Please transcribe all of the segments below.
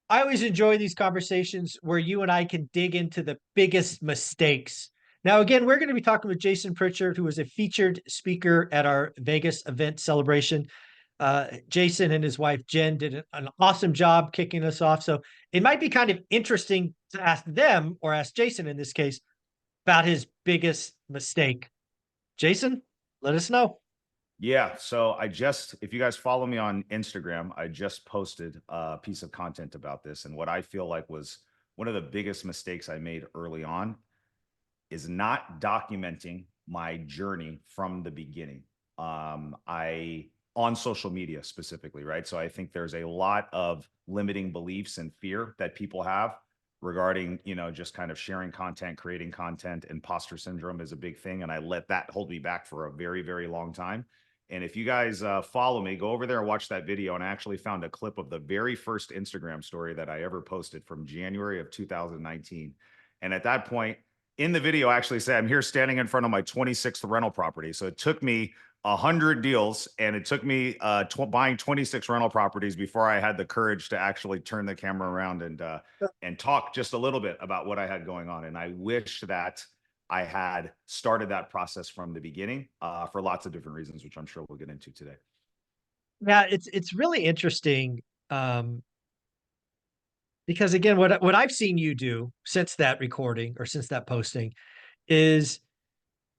I always enjoy these conversations where you and I can dig into the biggest mistakes. Now, again, we're going to be talking with Jason Pritchard, who was a featured speaker at our Vegas event celebration. Jason and his wife Jen did an awesome job kicking us off. So it might be kind of interesting to ask them, or ask Jason in this case, about his biggest mistake. Jason, let us know. Yeah. So if you guys follow me on Instagram, I just posted a piece of content about this. And what I feel like was one of the biggest mistakes I made early on is not documenting my journey from the beginning. On social media specifically, right? So I think there's a lot of limiting beliefs and fear that people have regarding, just kind of sharing content, creating content. Imposter syndrome is a big thing. And I let that hold me back for a very, very long time. And if you guys follow me, go over there and watch that video. And I actually found a clip of the very first Instagram story that I ever posted from January of 2019. And at that point, in the video, I actually say I'm here standing in front of my 26th rental property. So it took me 100 deals and it took me buying 26 rental properties before I had the courage to actually turn the camera around and talk just a little bit about what I had going on. And I wish that I had started that process from the beginning for lots of different reasons, which I'm sure we'll get into today. Yeah, it's really interesting. Because again, what I've seen you do since that recording or since that posting is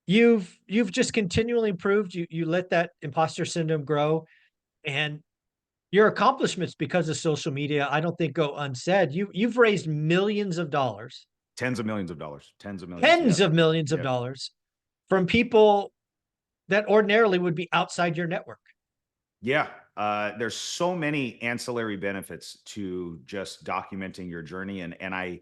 you've just continually improved. You let that imposter syndrome grow, and your accomplishments because of social media, I don't think go unsaid. You've raised millions of dollars, Tens of millions of dollars, tens of millions. tens Yep. of millions of Yep. dollars from people that ordinarily would be outside your network. Yeah. There's so many ancillary benefits to just documenting your journey. And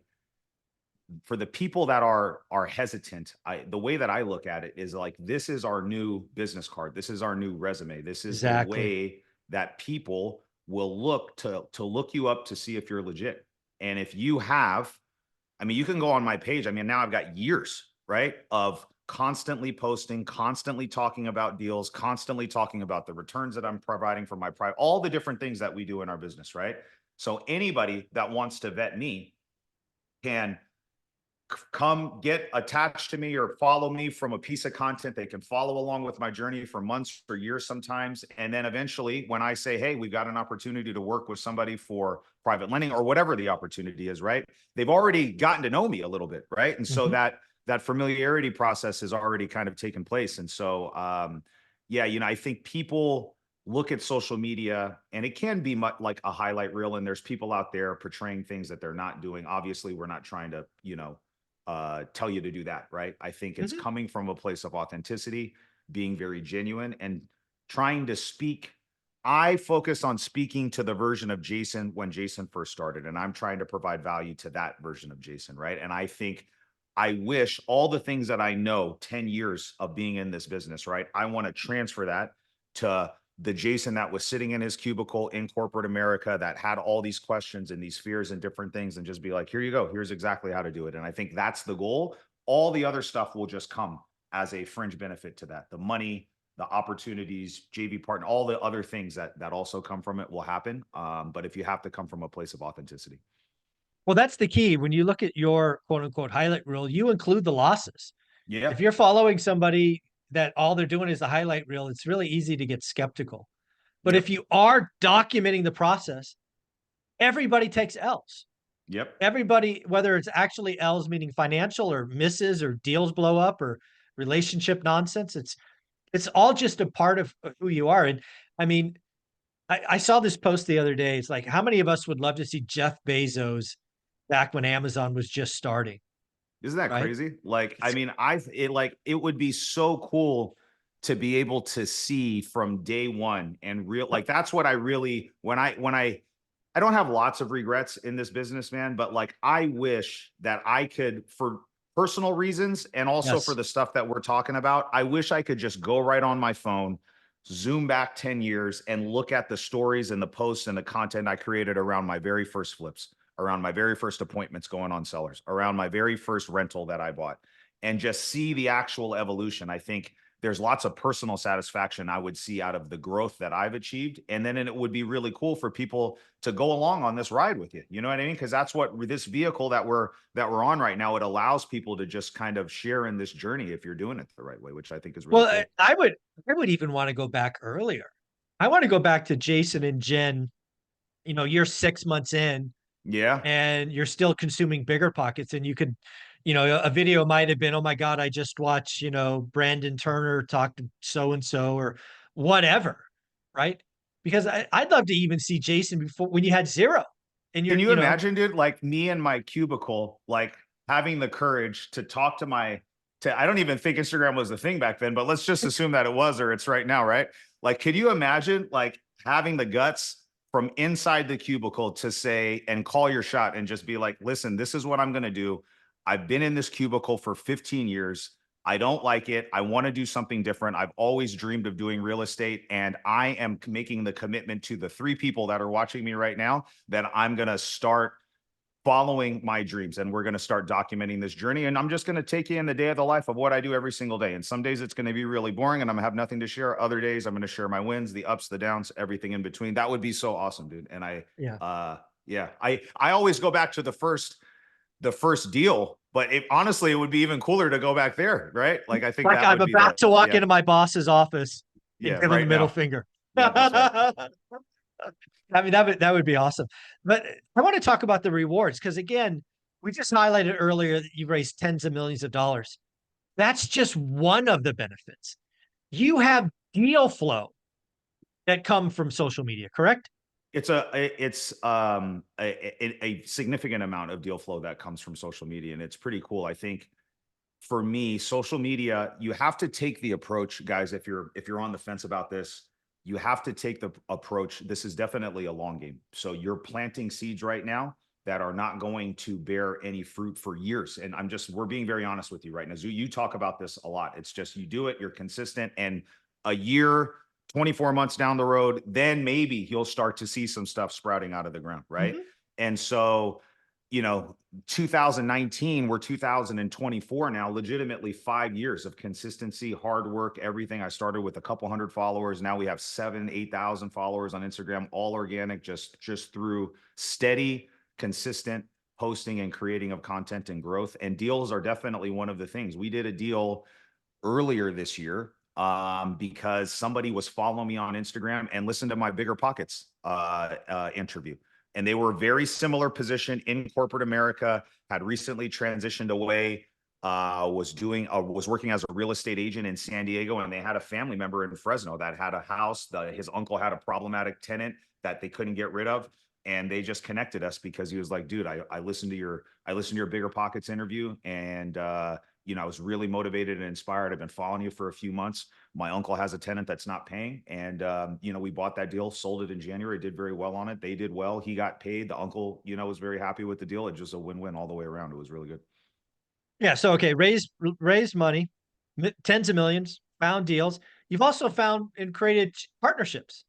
for the people that are hesitant, the way that I look at it is like, this is our new business card. This is our new resume. This is the Exactly. way that people will look to look you up to see if you're legit. And if you have, I mean, you can go on my page. I mean, now I've got years, right, of constantly posting, constantly talking about deals, constantly talking about the returns that I'm providing for my private, all the different things that we do in our business, right? So anybody that wants to vet me can come get attached to me or follow me from a piece of content. They can follow along with my journey for months or years sometimes. And then eventually when I say, hey, we've got an opportunity to work with somebody for private lending or whatever the opportunity is, right? They've already gotten to know me a little bit, right? And so Mhm. that familiarity process has already kind of taken place. And so, yeah, I think people look at social media and it can be much like a highlight reel. And there's people out there portraying things that they're not doing. Obviously, we're not trying to, tell you to do that, right? I think it's Mhm. coming from a place of authenticity, being very genuine, and trying to speak. I focus on speaking to the version of Jason when Jason first started, and I'm trying to provide value to that version of Jason, right? And I think I wish all the things that I know 10 years of being in this business, right? I want to transfer that to the Jason that was sitting in his cubicle in corporate America that had all these questions and these fears and different things and just be like, here you go. Here's exactly how to do it. And I think that's the goal. All the other stuff will just come as a fringe benefit to that. The money, the opportunities, JV partner, all the other things that also come from it will happen. But if you have to come from a place of authenticity. Well, that's the key. When you look at your quote unquote highlight reel, you include the losses. Yeah. If you're following somebody that all they're doing is a highlight reel, it's really easy to get skeptical. But if Yep. you are documenting the process, everybody takes L's. Yep. Everybody, whether it's actually L's meaning financial or misses or deals blow up or relationship nonsense, it's all just a part of who you are. And I mean, I saw this post the other day. It's like, how many of us would love to see Jeff Bezos back when Amazon was just starting, Isn't that right? crazy? Like, I It's mean, it would be so cool to be able to see from day one and real like that's what I really when I don't have lots of regrets in this business, man, but like I wish that I could for personal reasons and also for yes. the stuff that we're talking about, I wish I could just go right on my phone, zoom back 10 years and look at the stories and the posts and the content I created around my very first flips, around my very first appointments going on sellers, around my very first rental that I bought, and just see the actual evolution. I think there's lots of personal satisfaction I would see out of the growth that I've achieved. And then it would be really cool for people to go along on this ride with you. You know what I mean? Because that's what this vehicle that we're on right now, it allows people to just kind of share in this journey if you're doing it the right way, which I think is really Well, cool. I would even want to go back earlier. I want to go back to Jason and Jen, you're 6 months in Yeah. and you're still consuming bigger pockets, and you could, a video might have been, oh my God, I just watched, Brandon Turner talk to so and so or whatever, right? Because I'd love to even see Jason before when you had zero and Can you're, you imagine, dude, like me in my cubicle, like having the courage to talk to I don't even think Instagram was the thing back then, but let's just assume that it was, or it's right now, right? Like, could you imagine like having the guts from inside the cubicle to say and call your shot and just be like, listen, this is what I'm going to do. I've been in this cubicle for 15 years. I don't like it. I want to do something different. I've always dreamed of doing real estate, and I am making the commitment to the three people that are watching me right now that I'm going to start following my dreams, and we're going to start documenting this journey. And I'm just going to take you in the day of the life of what I do every single day. And some days it's going to be really boring and I'm going to have nothing to share. Other days I'm going to share my wins, the ups, the downs, everything in between. That would be so awesome, dude. And yeah. yeah, I always go back to the first deal, but honestly, it would be even cooler to go back there, right? Like, I think Like that I'm would be about to walk yeah, into my boss's office and yeah, give him the right middle now. finger. Yeah, that's right. I mean, that would be awesome. But I want to talk about the rewards because again, we just highlighted earlier that you raised tens of millions of dollars. That's just one of the benefits. You have deal flow that come from social media, correct? It's a significant amount of deal flow that comes from social media, and it's pretty cool. I think for me, social media, you have to take the approach, guys, if you're on the fence about this, you have to take the approach. This is definitely a long game. So you're planting seeds right now that are not going to bear any fruit for years. And we're being very honest with you right now. You talk about this a lot. It's just you do it, you're consistent, and a year, 24 months down the road, then maybe you'll start to see some stuff sprouting out of the ground, right? Mhm. And so, you know, 2019, we're 2024 now, legitimately 5 years of consistency, hard work, everything. I started with a couple hundred followers. Now we have 8,000 followers on Instagram, all organic, just through steady, consistent posting and creating of content and growth. And deals are definitely one of the things. We did a deal earlier this year because somebody was following me on Instagram and listened to my Bigger Pockets interview. And they were a very similar position in corporate America, had recently transitioned away, was working as a real estate agent in San Diego, and they had a family member in Fresno that had a house. His uncle had a problematic tenant that they couldn't get rid of, and they just connected us because he was like, "Dude, I listened to your Bigger Pockets interview, and I was really motivated and inspired. I've been following you for a few months. My uncle has a tenant that's not paying, and we bought that deal, sold it in January, did very well on it. They did well. He got paid. The uncle, was very happy with the deal. It's just a win-win all the way around. It was really good. Yeah. So okay, raise money, tens of millions, found deals. You've also found and created partnerships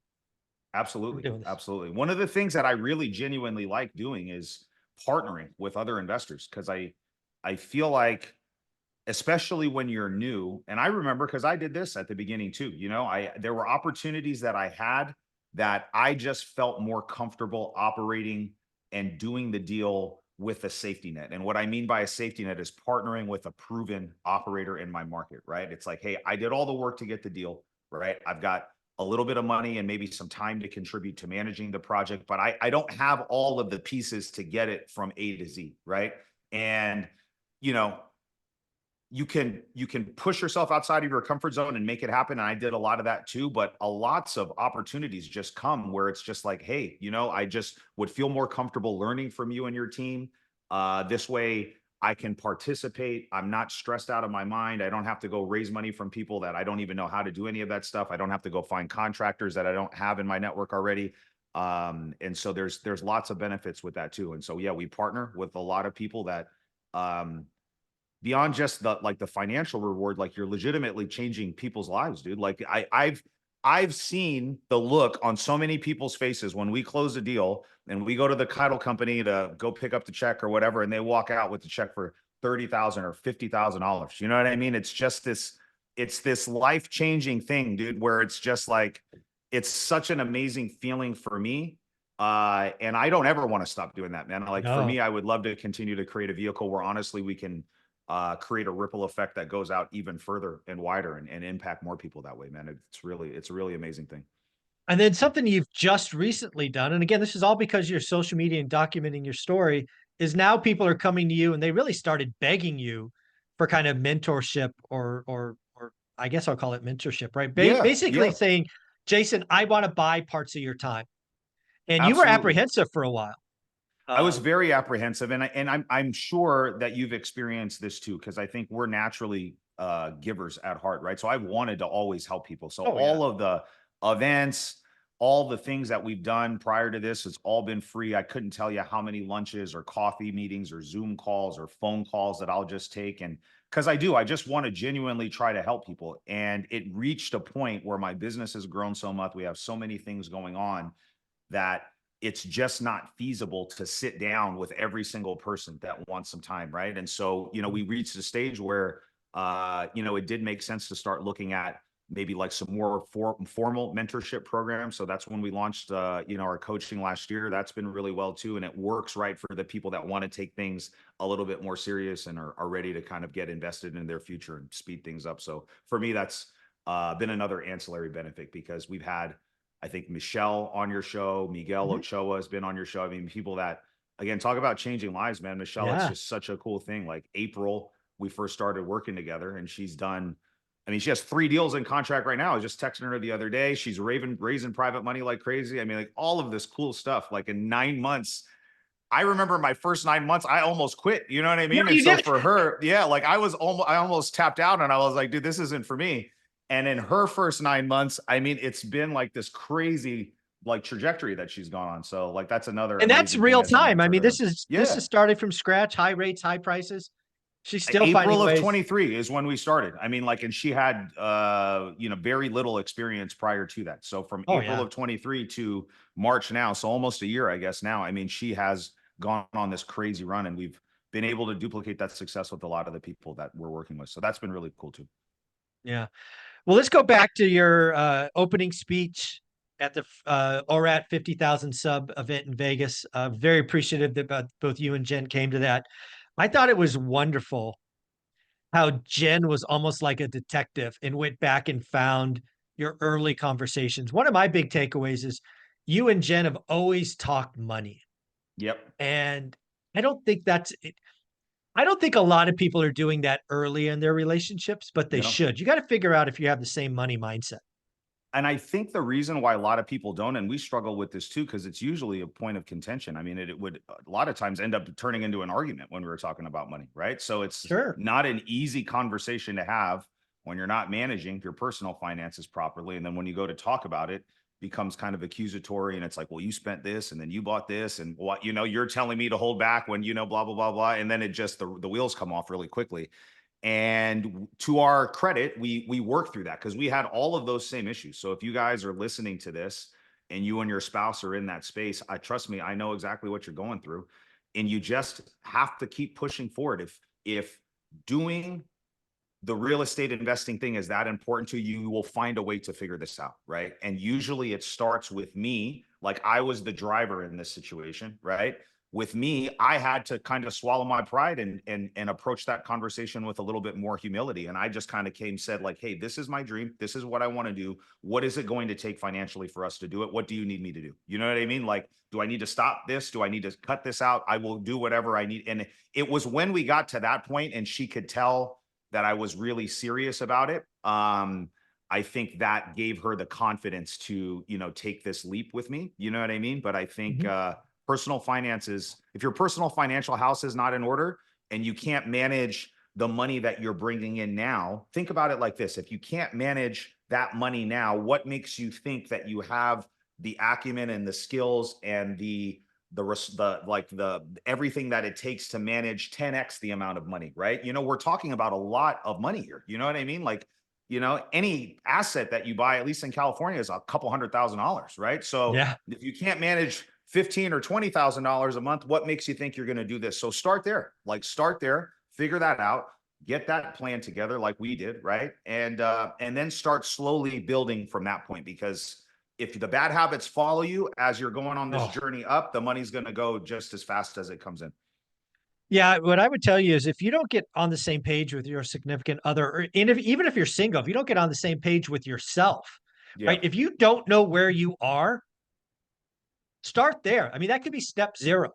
from Absolutely, doing this. absolutely. One of the things that I really genuinely like doing is partnering with other investors because I feel like, especially when you're new, and I remember because I did this at the beginning too, there were opportunities that I had that I just felt more comfortable operating and doing the deal with a safety net. And what I mean by a safety net is partnering with a proven operator in my market, right? It's like, hey, I did all the work to get the deal, right? I've got a little bit of money and maybe some time to contribute to managing the project, but I don't have all of the pieces to get it from A to Z, right? And you know, you can push yourself outside of your comfort zone and make it happen. And I did a lot of that too, but a lots of opportunities just come where it's just like, hey, I just would feel more comfortable learning from you and your team. This way I can participate. I'm not stressed out of my mind. I don't have to go raise money from people that I don't even know how to do any of that stuff. I don't have to go find contractors that I don't have in my network already. And so there's lots of benefits with that too. And so yeah, we partner with a lot of people that beyond just the financial reward, like you're legitimately changing people's lives, dude. Like I've seen the look on so many people's faces when we close a deal and we go to the title company to go pick up the check or whatever, and they walk out with the check for $30,000 or $50,000. You know what I mean? It's just this it's this life-changing thing, dude, where it's just like, it's such an amazing feeling for me. And I don't ever want to stop doing that, man. Like for No. me, I would love to continue to create a vehicle where honestly we can create a ripple effect that goes out even further and wider and impact more people that way, man. It's a really amazing thing. And then something you've just recently done, and again, this is all because you're social media and documenting your story, is now people are coming to you and they really started begging you for kind of mentorship or I guess I'll call it mentorship, right? Yeah, Basically yeah, saying, Jason, I want to buy parts of your time. And you were absolutely. apprehensive for a while. I was Um, very apprehensive, and I'm sure that you've experienced this too, because I think we're naturally givers at heart, right? So I've wanted to always help people. So oh yeah. all of the events, all the things that we've done prior to this, it's all been free. I couldn't tell you how many lunches or coffee meetings or Zoom calls or phone calls that I'll just take, and because I just want to genuinely try to help people. And it reached a point where my business has grown so much. We have so many things going on that it's just not feasible to sit down with every single person that wants some time, right? And so, we reached a stage where, it did make sense to start looking at maybe like some more formal mentorship programs. So that's when we launched, our coaching last year. That's been really well too, and it works right for the people that want to take things a little bit more serious and are ready to kind of get invested in their future and speed things up. So for me, that's been another ancillary benefit because we've had I think Michelle on your show, Miguel Mhm. Ochoa has been on your show. I mean, people that again talk about changing lives, man. Michelle, it's Yeah. just such a cool thing. Like April, we first started working together, and she's done. I mean, she has 3 deals in contract right now. I was just texting her the other day. She's raising private money like crazy. I mean, like all of this cool stuff. Like in 9 months, I remember my first 9 months, I almost quit. You know what I Yeah, mean? And you so did. for her, yeah, like I almost tapped out, and I was like, dude, this isn't for me. And in her first 9 months, I mean, it's been like this crazy like trajectory that she's gone on. So like that's another And that's amazing thing real as a time. I mentor mean, to. this Yeah. is started from scratch, high rates, high prices. She's still finding April of ways. 23 is when we started. I mean, like, and she had very little experience prior to that. So from Oh April yeah. of 23 to March now, so almost a year, I guess now. I mean, she has gone on this crazy run, and we've been able to duplicate that success with a lot of the people that we're working with. So that's been really cool too. Yeah. Well, let's go back to your opening speech at the ORaaT 50,000 sub event in Vegas. Very appreciative that both you and Jen came to that. I thought it was wonderful how Jen was almost like a detective and went back and found your early conversations. One of my big takeaways is you and Jen have always talked money. Yep. And I don't think that's I don't think a lot of people are doing that early in their relationships, but they No. should. You got to figure out if you have the same money mindset. And I think the reason why a lot of people don't, and we struggle with this too, because it's usually a point of contention. I mean, it would a lot of times end up turning into an argument when we were talking about money, right? So it's Sure. not an easy conversation to have when you're not managing your personal finances properly. And then when you go to talk about it, becomes kind of accusatory. And it's like, well, you spent this and then you bought this. And what, you're telling me to hold back when, blah, blah, blah, blah. And then it just, the wheels come off really quickly. And to our credit, we worked through that because we had all of those same issues. So if you guys are listening to this and you and your spouse are in that space, I trust me, I know exactly what you're going through. And you just have to keep pushing forward. If doing the real estate investing thing is that important to you, you will find a way to figure this out, right? And usually it starts with me, like I was the driver in this situation, right? With me, I had to kind of swallow my pride and approach that conversation with a little bit more humility. And I just kind of said like, hey, this is my dream. This is what I want to do. What is it going to take financially for us to do it? What do you need me to do? You know what I mean? Like, do I need to stop this? Do I need to cut this out? I will do whatever I need. And it was when we got to that point and she could tell that I was really serious about it. I think that gave her the confidence to, take this leap with me. You know what I mean? But I think Mhm. personal finances, if your personal financial house is not in order and you can't manage the money that you're bringing in now, think about it like this. If you can't manage that money now, what makes you think that you have the acumen and the skills and the everything that it takes to manage 10x the amount of money, right? We're talking about a lot of money here. You know what I mean? Like, any asset that you buy, at least in California, is a couple $100,000, right? So Yeah. if you can't manage 15 or $20,000 a month, what makes you think you're going to do this? So start there, figure that out, get that plan together like we did, right? And then start slowly building from that point, because if the bad habits follow you as you're going on this Oh, journey up, the money's going to go just as fast as it comes in. yeah. What I would tell you is if you don't get on the same page with your significant other, or and if, even if you're single, if you don't get on the same page with yourself, right? Yep. If you don't know where you are, start there. I mean, that could be step zero,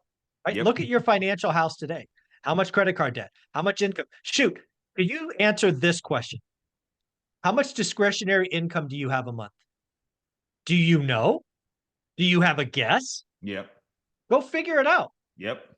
right? Yep. Look at your financial house today. How much credit card debt? How much income? Shoot, could you answer this question? How much discretionary income do you have a month? Do you know? Do you have a guess? Yep. Go figure it out, Yep.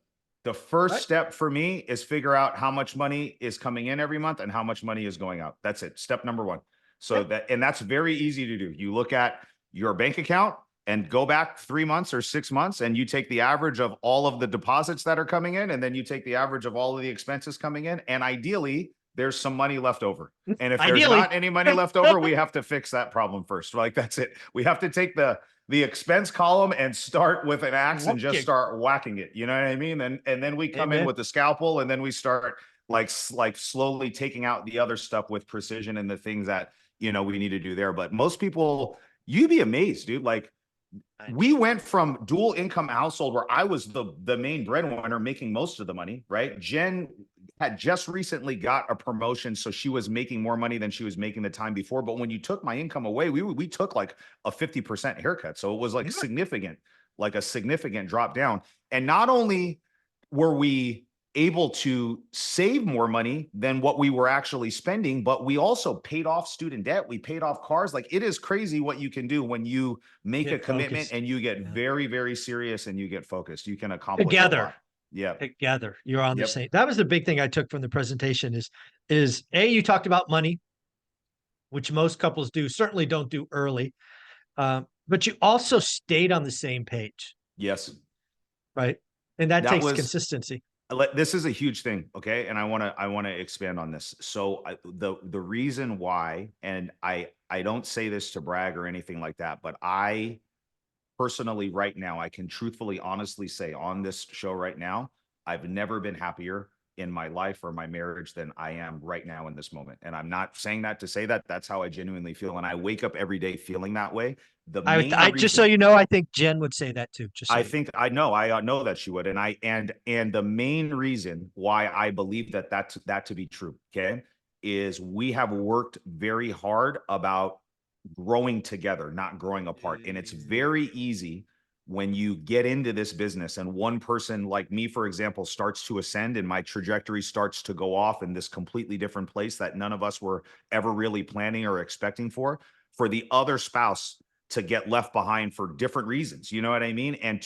The first right? step for me is figure out how much money is coming in every month and how much money is going out. That's it. Step number one. So Yep. that, and that's very easy to do. You look at your bank account and go back 3 months or 6 months, and you take the average of all of the deposits that are coming in, and then you take the average of all of the expenses coming in. And ideally, there's some money left over. And if there's Ideally. not any money left over, we have to fix that problem first. Like, that's it. We have to take the expense column and start with an axe and just Working. start whacking it. You know what I mean? And then we come in Amen. with the scalpel, and then we start like slowly taking out the other stuff with precision and the things that, we need to do there. But most people, you'd be amazed, dude. Like, we went from dual income household where I was the main breadwinner making most of the money, right? Jen had just recently got a promotion, so she was making more money than she was making the time before. But when you took my income away, we took like a 50% haircut. So it was like Yeah. significant, like a significant drop down. And not only were we able to save more money than what we were actually spending, but we also paid off student debt. We paid off cars. Like, it is crazy what you can do when you make a Get commitment focused. and you get Yeah. very, very serious and you get focused. You can accomplish a Together. lot. Yep. Together. You're on the Yep. same. That was the big thing I took from the presentation is A, you talked about money, which most couples do, certainly don't do early. But you also stayed on the same page, Yes. right? And that That takes was consistency. this is a huge thing, okay? And I want to expand on this. So the reason why, and I don't say this to brag or anything like that, but I personally right now, I can truthfully, honestly say on this show right now, I've never been happier in my life or my marriage than I am right now in this moment. And I'm not saying that to say that. That's how I genuinely feel. And I wake up every day feeling that way. The main I just so reason, you know, I think Jen would say that too. Just so I you know. think I know that she would, and the main reason why I believe that to be true, okay, is we have worked very hard about growing together, not growing apart, and it's very easy when you get into this business and one person like me, for example, starts to ascend and my trajectory starts to go off in this completely different place that none of us were ever really planning or expecting for the other spouse to get left behind for different reasons. You know what I mean? And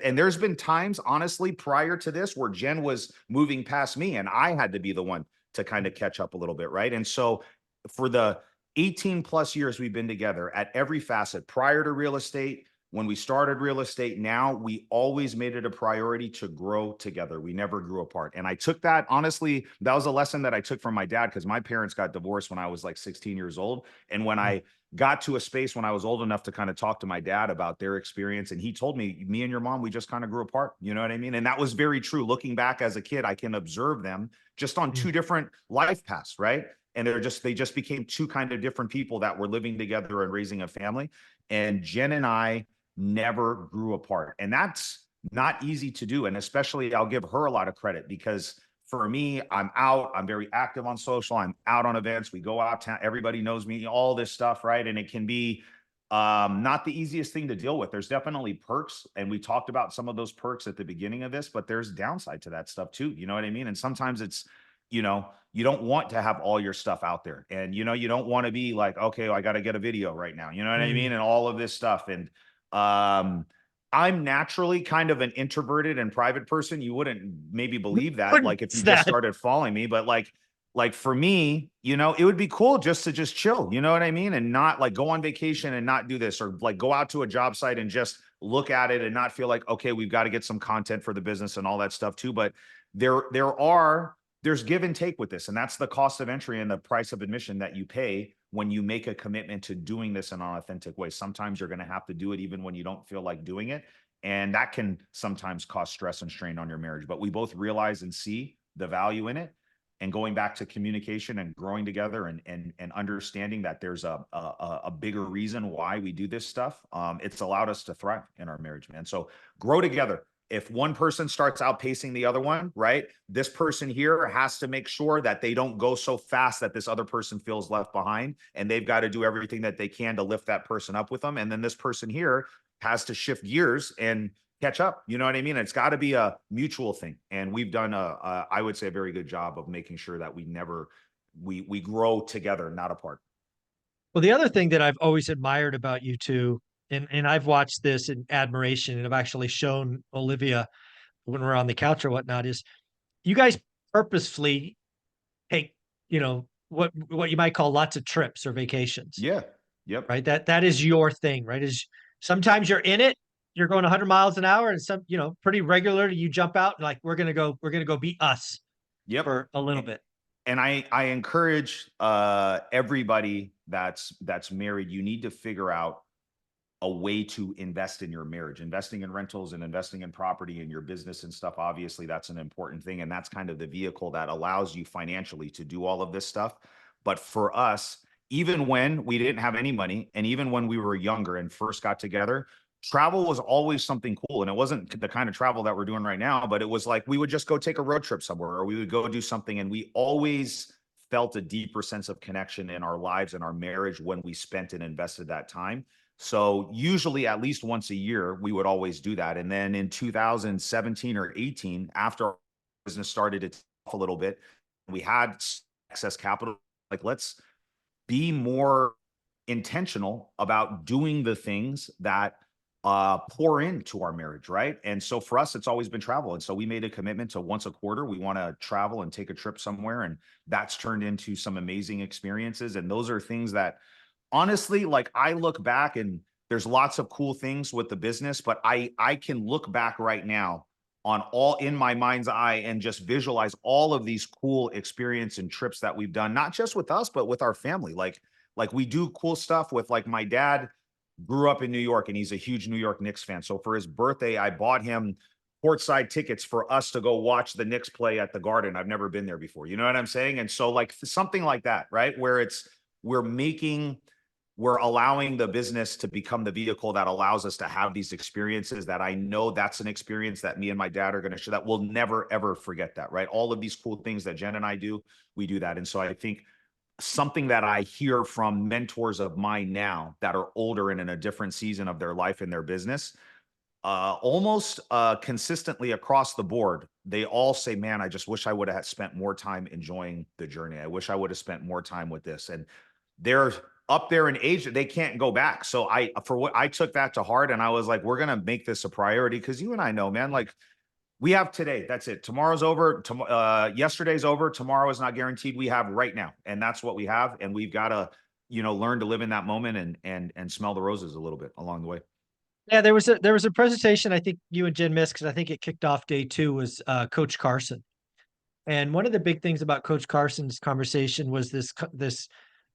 and there's been times, honestly, prior to this where Jen was moving past me and I had to be the one to kind of catch up a little bit. Right. And so for the 18 plus years we've been together at every facet, prior to real estate, when we started real estate, now we always made it a priority to grow together. We never grew apart. And I took that, honestly, that was a lesson that I took from my dad, because my parents got divorced when I was like 16 years old. And when I got to a space when I was old enough to kind of talk to my dad about their experience, and he told me, me and your mom, we just kind of grew apart. You know what I mean? And that was very true. Looking back as a kid, I can observe them just on Mm. two different life paths, right? And they just became two kind of different people that were living together and raising a family. And Jen and I never grew apart. And that's not easy to do. And especially, I'll give her a lot of credit, because for me, I'm out, I'm very active on social, I'm out on events, we go out town, everybody knows me, all this stuff, right? And it can be not the easiest thing to deal with. There's definitely perks, and we talked about some of those perks at the beginning of this, but there's downside to that stuff too. You know what I mean? And sometimes it's, you don't want to have all your stuff out there, and you don't want to be like, okay, well, I got to get a video right now. You know what I Mm. mean? And all of this stuff. And um, I'm naturally kind of an introverted and private person. You wouldn't maybe believe that, like, if you What's just that? started following me, but like for me, it would be cool just to just chill, you know what I mean? And not like go on vacation and not do this, or like go out to a job site and just look at it and not feel like, okay, we've got to get some content for the business and all that stuff too. But there's give and take with this. And that's the cost of entry and the price of admission that you pay when you make a commitment to doing this in an authentic way. Sometimes you're going to have to do it even when you don't feel like doing it. And that can sometimes cause stress and strain on your marriage. But we both realize and see the value in it. and going back to communication and growing together and understanding that there's a bigger reason why we do this stuff. It's allowed us to thrive in our marriage, man. So grow together. If one person starts outpacing the other one, right? This person here has to make sure that they don't go so fast that this other person feels left behind, and they've got to do everything that they can to lift that person up with them. And then this person here has to shift gears and catch up. You know what I mean? It's got to be a mutual thing. And we've done I would say, a very good job of making sure that we grow together, not apart. Well, the other thing that I've always admired about you two, and I've watched this in admiration, and I've actually shown Olivia when we're on the couch or whatnot, is you guys purposefully take, what you might call lots of trips or vacations, Yeah. Yep. right? That is your thing, right? Is sometimes you're in it, you're going 100 miles an hour, and pretty regularly you jump out and like we're gonna go be us Yep. for a little bit. And I encourage everybody that's married, you need to figure out a way to invest in your marriage. Investing in rentals and investing in property and your business and stuff, obviously that's an important thing, and that's kind of the vehicle that allows you financially to do all of this stuff. But for us, even when we didn't have any money, and even when we were younger and first got together, travel was always something cool. And it wasn't the kind of travel that we're doing right now, but it was like we would just go take a road trip somewhere, or we would go do something, and we always felt a deeper sense of connection in our lives and our marriage when we spent and invested that time. So usually at least once a year, we would always do that. And then in 2017 or 18, after our business started to take off a little bit, we had excess capital. Like, let's be more intentional about doing the things that pour into our marriage, right? And so for us, it's always been travel. And so we made a commitment to once a quarter, we want to travel and take a trip somewhere. And that's turned into some amazing experiences. And those are things that, honestly, like, I look back and there's lots of cool things with the business, but I can look back right now on all in my mind's eye and just visualize all of these cool experience and trips that we've done, not just with us, but with our family. Like we do cool stuff with, like, my dad grew up in New York and he's a huge New York Knicks fan. So for his birthday, I bought him courtside tickets for us to go watch the Knicks play at the Garden. I've never been there before. You know what I'm saying? And so, like, something like that, right? Where we're making we're allowing the business to become the vehicle that allows us to have these experiences that I know that's an experience that me and my dad are going to share, that we'll never, ever forget that, right? All of these cool things that Jen and I do, we do that. And so I think something that I hear from mentors of mine now that are older and in a different season of their life and their business, almost consistently across the board, they all say, man, I just wish I would have spent more time enjoying the journey. I wish I would have spent more time with this. And they're up there in age that they can't go back. So I took that to heart, and I was like, we're going to make this a priority, because you and I know, man, like, we have today. That's it. Tomorrow's over. Yesterday's over. Tomorrow is not guaranteed. We have right now, and that's what we have. And we've got to, learn to live in that moment and smell the roses a little bit along the way. Yeah, there was a presentation I think you and Jen missed because I think it kicked off day two, was Coach Carson. And one of the big things about Coach Carson's conversation was this.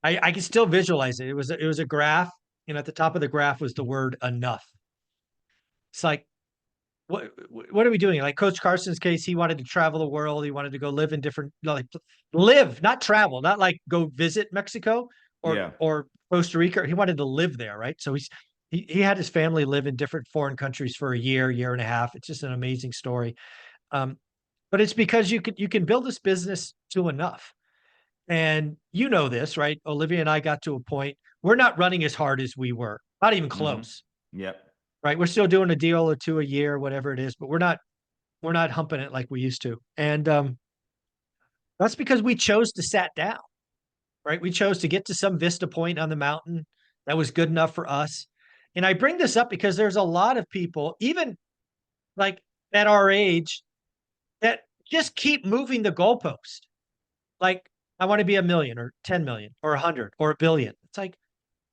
I can still visualize it. It was a graph, and at the top of the graph was the word enough. It's like, what are we doing? Like Coach Carson's case, he wanted to travel the world. He wanted to go live in different, like, live, not travel, not like go visit Mexico or Yeah. or Costa Rica. He wanted to live there, right? So he had his family live in different foreign countries for a year and a half. It's just an amazing story. Um, but it's because you can build this business to enough. And you know this, right? Olivia and I got to a point, we're not running as hard as we were, not even Hmm. close, Yep. right? We're still doing a deal or two a year, whatever it is, but we're not humping it like we used to. And that's because we chose to sat down, right? We chose to get to some vista point on the mountain that was good enough for us. And I bring this up because there's a lot of people, even like at our age, that just keep moving the goalpost. Like, I want to be a million or 10 million or 100 or a billion. It's like,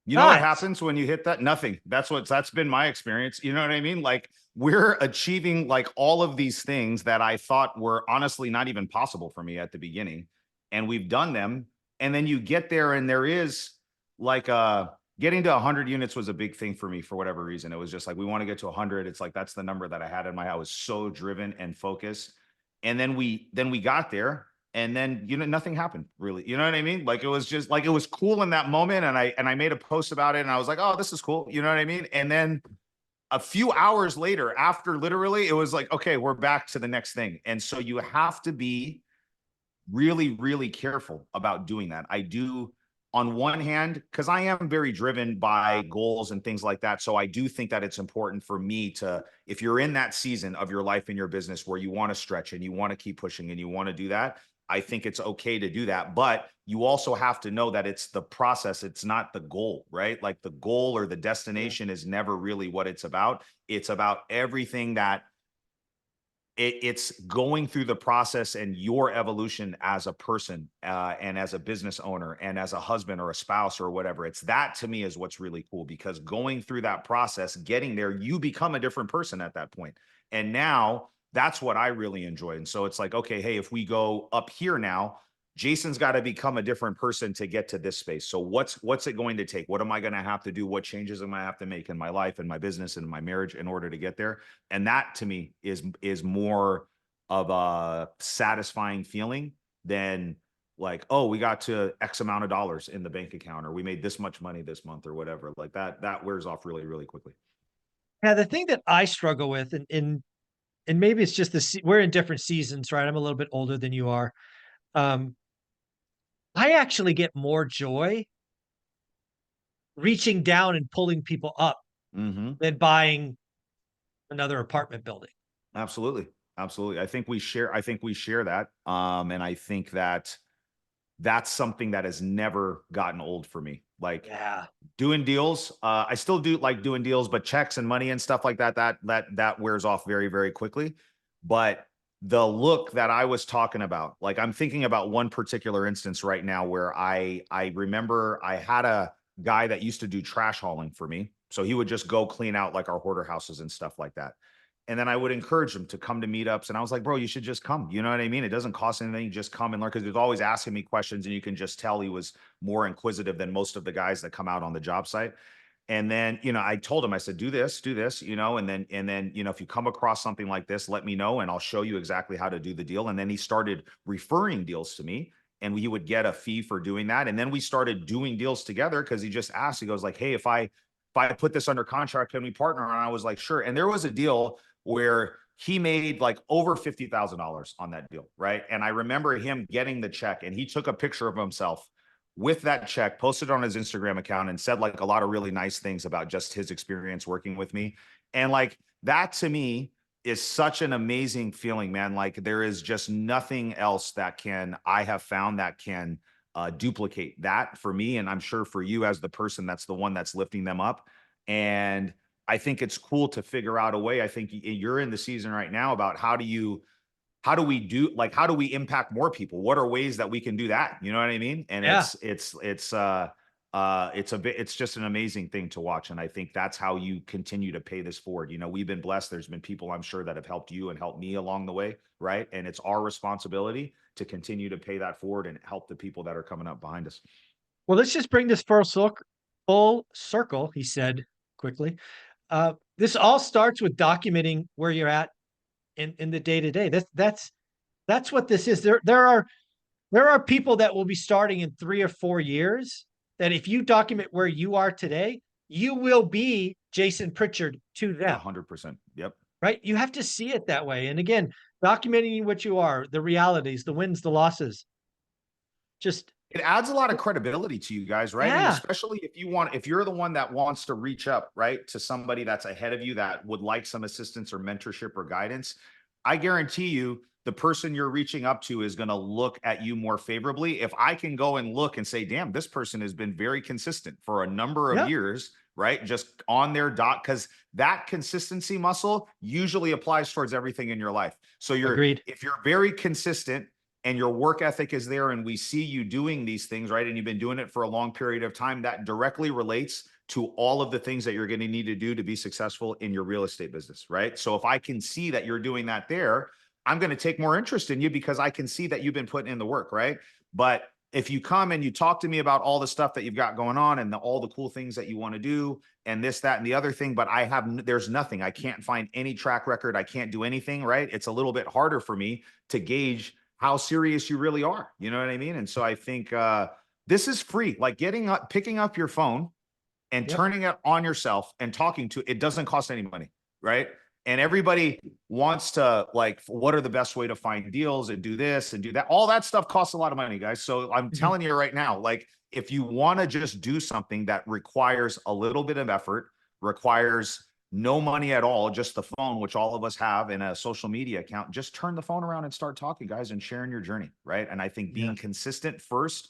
You know what guys, happens when you hit that? Nothing. That's been my experience. You know what I mean? Like, we're achieving, like, all of these things that I thought were honestly not even possible for me at the beginning. And we've done them. And then you get there, and there is, like, getting to 100 units was a big thing for me for whatever reason. It was just like, we want to get to 100. It's like, that's the number that I had in my, I was so driven and focused. And then we got there, And then, nothing happened really. You know what I mean? Like, it was just like, it was cool in that moment. And I made a post about it and I was like, oh, this is cool. You know what I mean? And then a few hours later, after literally, it was like, okay, we're back to the next thing. And so you have to be really, really careful about doing that. I do, on one hand, because I am very driven by goals and things like that. So I do think that it's important for me to, if you're in that season of your life and your business where you want to stretch and you want to keep pushing and you want to do that, I think it's okay to do that. But you also have to know that it's the process, it's not the goal, right? Like, the goal or the destination is never really what it's about. It's about everything that it's going through the process and your evolution as a person, and as a business owner and as a husband or a spouse or whatever. It's that, to me, is what's really cool, because going through that process, getting there, you become a different person at that point. And now that's what I really enjoy. And so it's like, okay, hey, if we go up here now, Jason's got to become a different person to get to this space. So what's it going to take? What am I going to have to do? What changes am I have to make in my life and my business and my marriage in order to get there? And that, to me, is more of a satisfying feeling than like, oh, we got to X amount of dollars in the bank account, or we made this much money this month, or whatever. Like, that wears off really, really quickly. Yeah, the thing that I struggle with, and maybe it's just we're in different seasons, right? I'm a little bit older than you are. Um, I actually get more joy reaching down and pulling people up Hmm. than buying another apartment building. Absolutely. Absolutely. I think we share that. And I think that that's something that has never gotten old for me. Like, Yeah. doing deals, I still do like doing deals, but checks and money and stuff like that wears off very, very quickly. But the look that I was talking about, like, I'm thinking about one particular instance right now where I remember I had a guy that used to do trash hauling for me. So he would just go clean out like our hoarder houses and stuff like that. And then I would encourage him to come to meetups. And I was like, bro, you should just come. You know what I mean? It doesn't cost anything. Just come and learn. Cause he was always asking me questions, and you can just tell he was more inquisitive than most of the guys that come out on the job site. And then, I told him, I said, do this, and then, if you come across something like this, let me know and I'll show you exactly how to do the deal. And then he started referring deals to me, and he would get a fee for doing that. And then we started doing deals together, because he just asked, he goes like, hey, if I put this under contract, can we partner? And I was like, sure. And there was a deal where he made like over $50,000 on that deal, right? And I remember him getting the check, and he took a picture of himself with that check, posted on his Instagram account, and said like a lot of really nice things about just his experience working with me. And like, that, to me, is such an amazing feeling, man. Like, there is just nothing else that I have found that can duplicate that for me. And I'm sure for you, as the person that's the one that's lifting them up. And I think it's cool to figure out a way. I think you're in the season right now about how do we impact more people? What are ways that we can do that? You know what I mean? And Yeah. it's just an amazing thing to watch. And I think that's how you continue to pay this forward. We've been blessed. There's been people, I'm sure, that have helped you and helped me along the way. Right. And it's our responsibility to continue to pay that forward and help the people that are coming up behind us. Well, let's just bring this full circle, he said quickly. This all starts with documenting where you're at in the day to day. That's what this is. There are people that will be starting in 3 or 4 years that, if you document where you are today, you will be Jason Pritchard to them, 100%. Yep. right? You have to see it that way. And again, documenting what you are, the realities, the wins, the losses. Just It adds a lot of credibility to you guys, right? And yeah, especially if you're the one that wants to reach up, right, to somebody that's ahead of you that would like some assistance or mentorship or guidance, I guarantee you the person you're reaching up to is going to look at you more favorably. If I can go and look and say, damn, this person has been very consistent for a number of yeah, years, right? Just on their dot, because that consistency muscle usually applies towards everything in your life. So agreed. if you're very consistent and your work ethic is there, and we see you doing these things, right, and you've been doing it for a long period of time, that directly relates to all of the things that you're going to need to do to be successful in your real estate business, right? So if I can see that you're doing that there, I'm going to take more interest in you because I can see that you've been putting in the work, right? But if you come and you talk to me about all the stuff that you've got going on and all the cool things that you want to do and this, that, and the other thing, but there's nothing, I can't find any track record, I can't do anything, right? It's a little bit harder for me to gauge how serious you really are. You know what I mean? And so I think this is free. Like getting up, picking up your phone and Yep. turning it on yourself and talking to it doesn't cost any money, right? And everybody wants to like, what are the best way to find deals and do this and do that? All that stuff costs a lot of money, guys. So I'm Mhm. telling you right now, like if you want to just do something that requires a little bit of effort, requires no money at all, just the phone, which all of us have, in a social media account, just turn the phone around and start talking, guys, and sharing your journey, right? And I think being Yes. consistent first,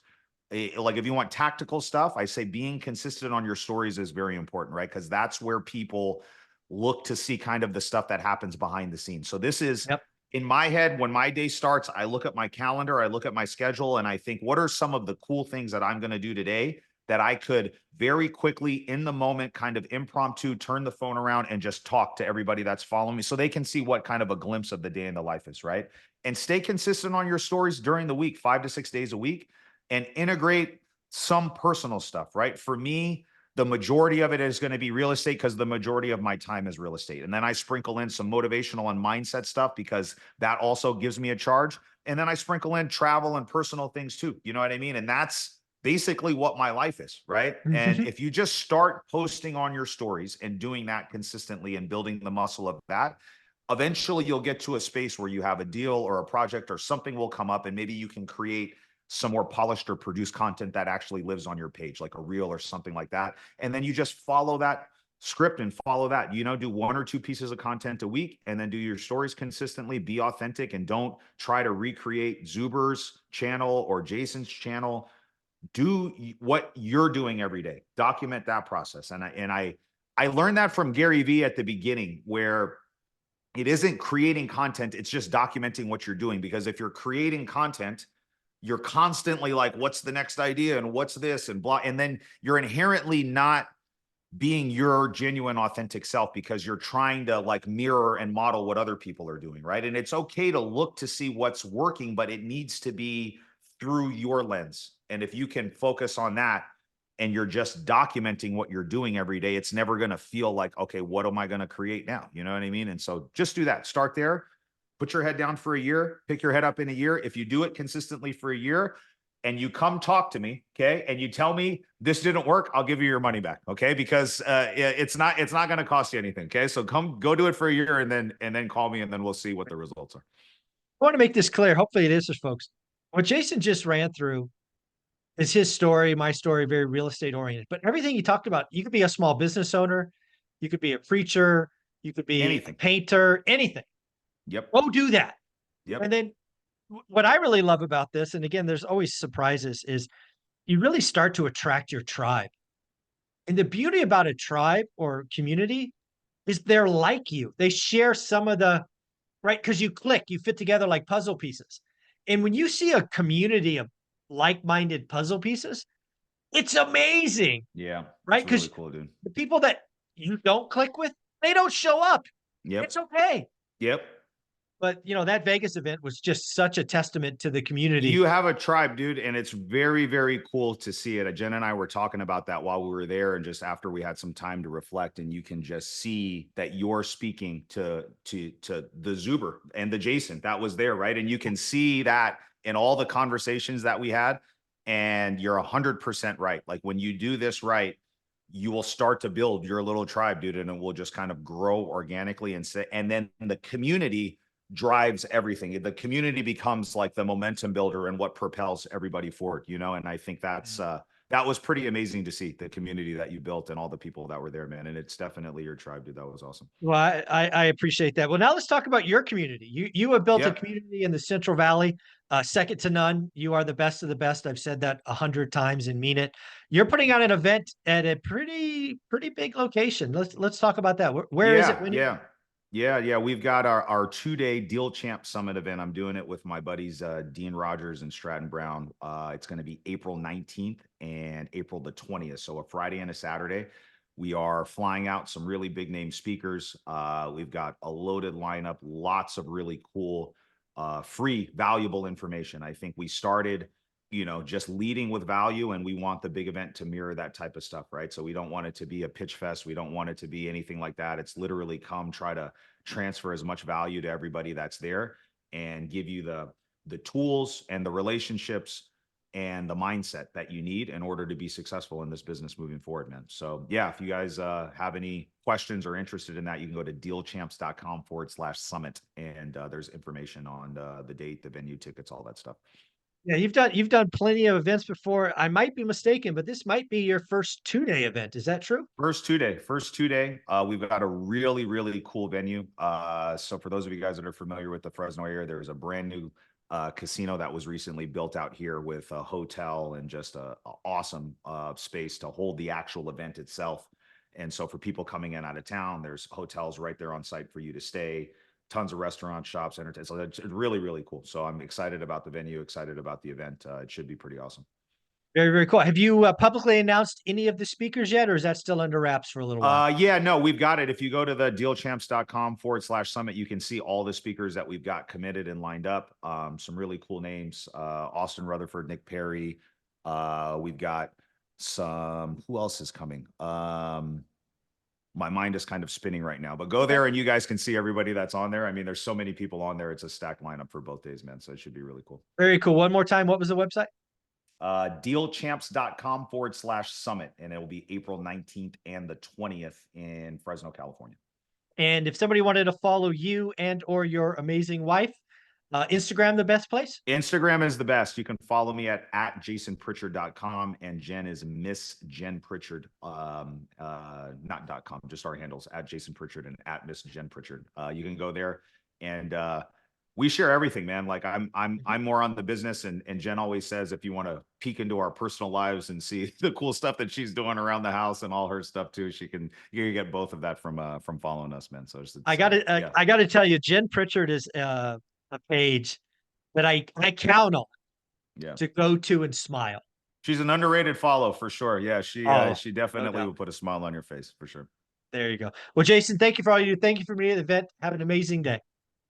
like if you want tactical stuff, I say being consistent on your stories is very important, right? Because that's where people look to see kind of the stuff that happens behind the scenes. So this is Yep. in my head when my day starts, I look at my calendar, I look at my schedule, and I think, what are some of the cool things that I'm going to do today that I could very quickly in the moment kind of impromptu turn the phone around and just talk to everybody that's following me so they can see what kind of a glimpse of the day in the life is, right? And stay consistent on your stories during the week, 5 to 6 days a week, and integrate some personal stuff, right? For me, the majority of it is going to be real estate because the majority of my time is real estate. And then I sprinkle in some motivational and mindset stuff because that also gives me a charge. And then I sprinkle in travel and personal things too. You know what I mean? And that's basically what my life is, right? And Mhm. if you just start posting on your stories and doing that consistently and building the muscle of that, eventually you'll get to a space where you have a deal or a project or something will come up and maybe you can create some more polished or produced content that actually lives on your page, like a reel or something like that. And then you just follow that script and follow that, do 1 or 2 pieces of content a week and then do your stories consistently, be authentic, and don't try to recreate Zuber's channel or Jason's channel. Do what you're doing every day. Document that process. And I learned that from Gary Vee at the beginning, where it isn't creating content, it's just documenting what you're doing. Because if you're creating content, you're constantly like, what's the next idea and what's this and blah. And then you're inherently not being your genuine, authentic self because you're trying to like mirror and model what other people are doing. Right. And it's okay to look to see what's working, but it needs to be through your lens. And if you can focus on that and you're just documenting what you're doing every day, it's never going to feel like, okay, what am I going to create now? You know what I mean? And so just do that. Start there, put your head down for a year, pick your head up in a year. If you do it consistently for a year and you come talk to me, okay, and you tell me this didn't work, I'll give you your money back, okay? Because it's not going to cost you anything, okay? So come go do it for a year and then call me and then we'll see what the results are. I want to make this clear. Hopefully it is for folks. What Jason just ran through is his story, my story, very real estate oriented. But everything he talked about, you could be a small business owner, you could be a preacher, you could be a Anything. painter, anything. Yep. Go do that. Yep. And then what I really love about this, and again, there's always surprises, is you really start to attract your tribe. And the beauty about a tribe or community is they're like you. They share some of the right because you click, you fit together like puzzle pieces. And when you see a community of like-minded puzzle pieces, it's amazing, Yeah. right? It's Because really cool, dude. the people that you don't click with, they don't show up. Yep. It's okay. Yep. But that Vegas event was just such a testament to the community. You have a tribe, dude, and it's very, very cool to see it. Jen and I were talking about that while we were there, and just after we had some time to reflect. And you can just see that you're speaking to the Zuber and the Jason that was there, right? And you can see that in all the conversations that we had. And you're 100% right. Like when you do this right, you will start to build your little tribe, dude, and it will just kind of grow organically and then the community drives everything. The community becomes like the momentum builder and what propels everybody forward, And I think that was pretty amazing to see the community that you built and all the people that were there, man. And it's definitely your tribe, dude. That was awesome. Well, I appreciate that. Well, now let's talk about your community. You have built a Yep. community in the Central Valley, second to none. You are the best of the best. I've said that 100 times and mean it. You're putting on an event at a pretty big location. Let's talk about that. Where is it? Yeah, When? yeah. Yeah. We've got our 2-day Deal Champ Summit event. I'm doing it with my buddies Dean Rogers and Stratton Brown. It's going to be April 19th and April the 20th. So a Friday and a Saturday. We are flying out some really big name speakers. We've got a loaded lineup, lots of really cool, free, valuable information. I think we started just leading with value, and we want the big event to mirror that type of stuff, right? So we don't want it to be a pitch fest. We don't want it to be anything like that. It's literally come try to transfer as much value to everybody that's there and give you the tools and the relationships and the mindset that you need in order to be successful in this business moving forward, man. So yeah, if you guys have any questions or interested in that, you can go to dealchamps.com/summit. And there's information on the date, the venue, tickets, all that stuff. Yeah, you've done plenty of events before. I might be mistaken, but this might be your first 2-day event. Is that true? First 2 day. We've got a really, really cool venue. So for those of you guys that are familiar with the Fresno area, there's a brand new casino that was recently built out here with a hotel and just a awesome space to hold the actual event itself. And so for people coming in out of town, there's hotels right there on site for you to stay, tons of restaurants, shops, entertainment. So it's really, really cool. So I'm excited about the venue, excited about the event. It should be pretty awesome. Very, very cool. Have you publicly announced any of the speakers yet, or is that still under wraps for a little while? Yeah, no, we've got it. If you go to the dealchamps.com/summit, you can see all the speakers that we've got committed and lined up. Some really cool names, Austin Rutherford, Nick Perry. We've got who else is coming? My mind is kind of spinning right now, but go there and you guys can see everybody that's on there. I mean, there's so many people on there. It's a stacked lineup for both days, man. So it should be really cool. Very cool. One more time, what was the website? Dealchamps.com/summit, and it will be April 19th and the 20th in Fresno, California. And if somebody wanted to follow you and or your amazing wife, Instagram the best place? Instagram is the best. You can follow me at jasonpritchard.com, and Jen is Miss Jen Pritchard. Not .com, just our handles at Jason Pritchard and at Miss Jen Pritchard. You can go there, and we share everything, man. Like I'm more on the business, and Jen always says if you want to peek into our personal lives and see the cool stuff that she's doing around the house and all her stuff too, you can get both of that from following us, man. So I got to yeah. I got to tell you, Jen Pritchard is a page that I count on Yeah. to go to and smile. She's an underrated follow for sure. Yeah, Oh, she no definitely doubt. will put a smile on your face for sure. There you go. Well, Jason, thank you for all you do. Thank you for being at the event. Have an amazing day.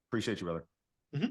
Appreciate you, brother.